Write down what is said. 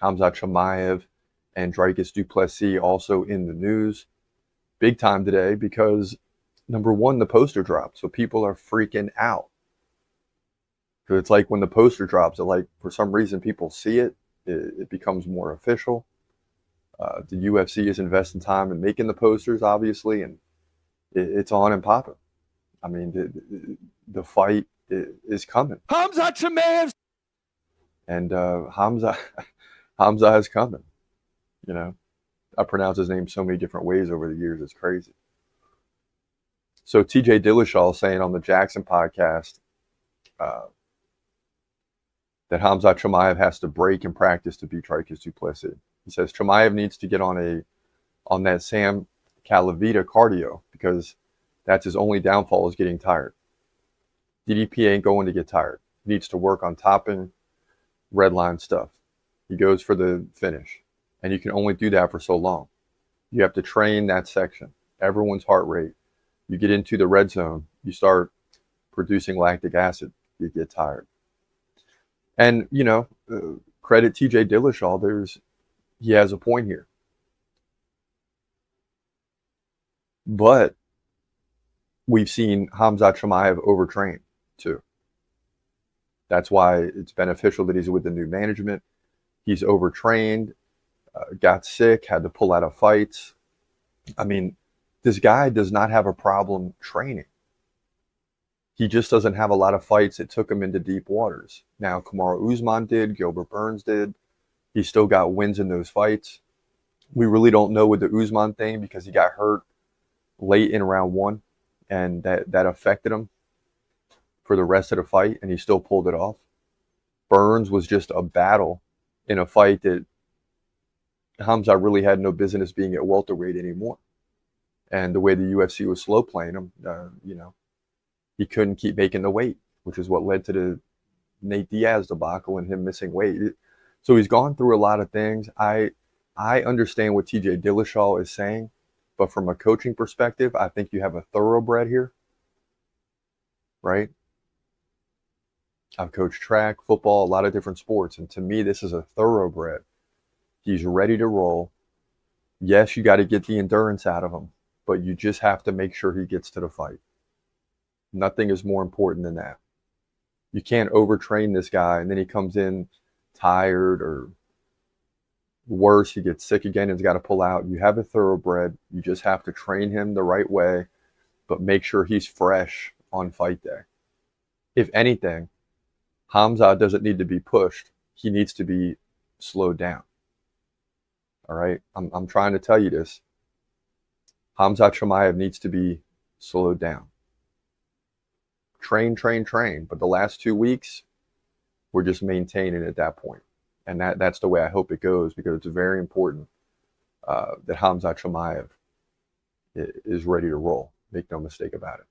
Khamzat Chimaev and Dricus du Plessis also in the news big time today because, number one, the poster dropped. So people are freaking out. So it's like when the poster drops, for some reason people see it becomes more official. The UFC is investing time in making the posters, obviously, and it's on and popping. I mean, the fight is coming. Khamzat Chimaev! And Hamza is coming. You know, I pronounce his name so many different ways over the years. It's crazy. So TJ Dillashaw saying on the Jackson podcast that Khamzat Chimaev has to break and practice to beat Dricus du Plessis. He says Chimaev needs to get on that Sam Calavita cardio because that's his only downfall is getting tired. DDP ain't going to get tired. He needs to work on topping red line stuff. He goes for the finish. And you can only do that for so long. You have to train that section. Everyone's heart rate. You get into the red zone, you start producing lactic acid. You get tired. And, credit TJ Dillashaw, he has a point here. But we've seen Khamzat Chimaev overtrain too. That's why it's beneficial that he's with the new management. He's overtrained, got sick, had to pull out of fights. I mean, this guy does not have a problem training. He just doesn't have a lot of fights that took him into deep waters. Now, Kamaru Usman did, Gilbert Burns did. He still got wins in those fights. We really don't know with the Usman thing because he got hurt late in round one, and that affected him for the rest of the fight, and he still pulled it off. Burns was just a battle in a fight that Khamzat really had no business being at welterweight anymore. And the way the UFC was slow playing him, he couldn't keep making the weight, which is what led to the Nate Diaz debacle and him missing weight. So he's gone through a lot of things. I understand what TJ Dillashaw is saying, but from a coaching perspective, I think you have a thoroughbred here, right? I've coached track, football, a lot of different sports, and to me, this is a thoroughbred. He's ready to roll. Yes, you got to get the endurance out of him, but you just have to make sure he gets to the fight. Nothing is more important than that. You can't overtrain this guy and then he comes in tired or worse, he gets sick again and has got to pull out. You have a thoroughbred. You just have to train him the right way, but make sure he's fresh on fight day. If anything, Khamzat doesn't need to be pushed. He needs to be slowed down. All right? I'm trying to tell you this. Khamzat Chimaev needs to be slowed down. Train. But the last 2 weeks, we're just maintaining at that point. And that's the way I hope it goes because it's very important that Khamzat Chimaev is ready to roll. Make no mistake about it.